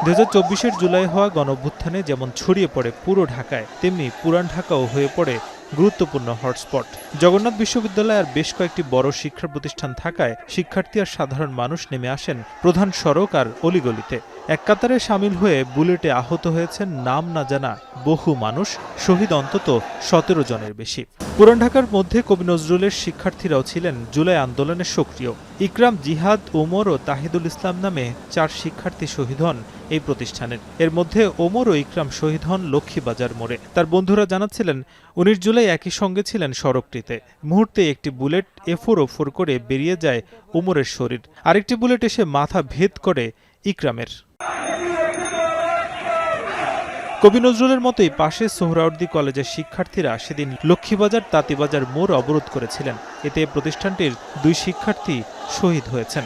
2024 জুলাই হওয়া গণঅভ্যুত্থানে যেমন ছড়িয়ে পড়ে পুরো ঢাকায়, তেমনি পুরান ঢাকাও হয়ে পড়ে গুরুত্বপূর্ণ হটস্পট। জগন্নাথ বিশ্ববিদ্যালয় আর বেশ কয়েকটি বড় শিক্ষা প্রতিষ্ঠান থাকায় শিক্ষার্থী আর সাধারণ মানুষ নেমে আসেন প্রধান সড়ক আর অলিগলিতে। এক কাতারে সামিল হয়ে বুলেটে আহত হয়েছেন নাম না জানা বহু মানুষ, শহীদ অন্তত 17 জনের বেশি। পুরান ঢাকার মধ্যে কবি নজরুলের শিক্ষার্থীরাও ছিলেন জুলাই আন্দোলনে সক্রিয়। ইকরাম, জিহাদ, ওমর ও তাহিদুল ইসলাম নামে 4 শিক্ষার্থী শহীদ হন এই প্রতিষ্ঠানের। এর মধ্যে ওমর ও ইকরাম শহীদ হন লক্ষ্মীবাজার মোড়ে। তার বন্ধুরা জানাচ্ছিলেন, 19 জুলাই একই সঙ্গে ছিলেন সড়কটিতে। মুহূর্তে একটি বুলেট এফোর করে বেরিয়ে যায় ওমরের শরীর, আরেকটি বুলেট এসে মাথা ভেদ করে ইকরামের। কবি নজরুলের মতোই পাশে সোহরাওয়ার্দী কলেজের শিক্ষার্থীরা সেদিন লক্ষ্মীবাজার তাঁতীবাজার মোড় অবরোধ করেছিলেন। এতে প্রতিষ্ঠানটির 2 শিক্ষার্থী শহীদ হয়েছেন।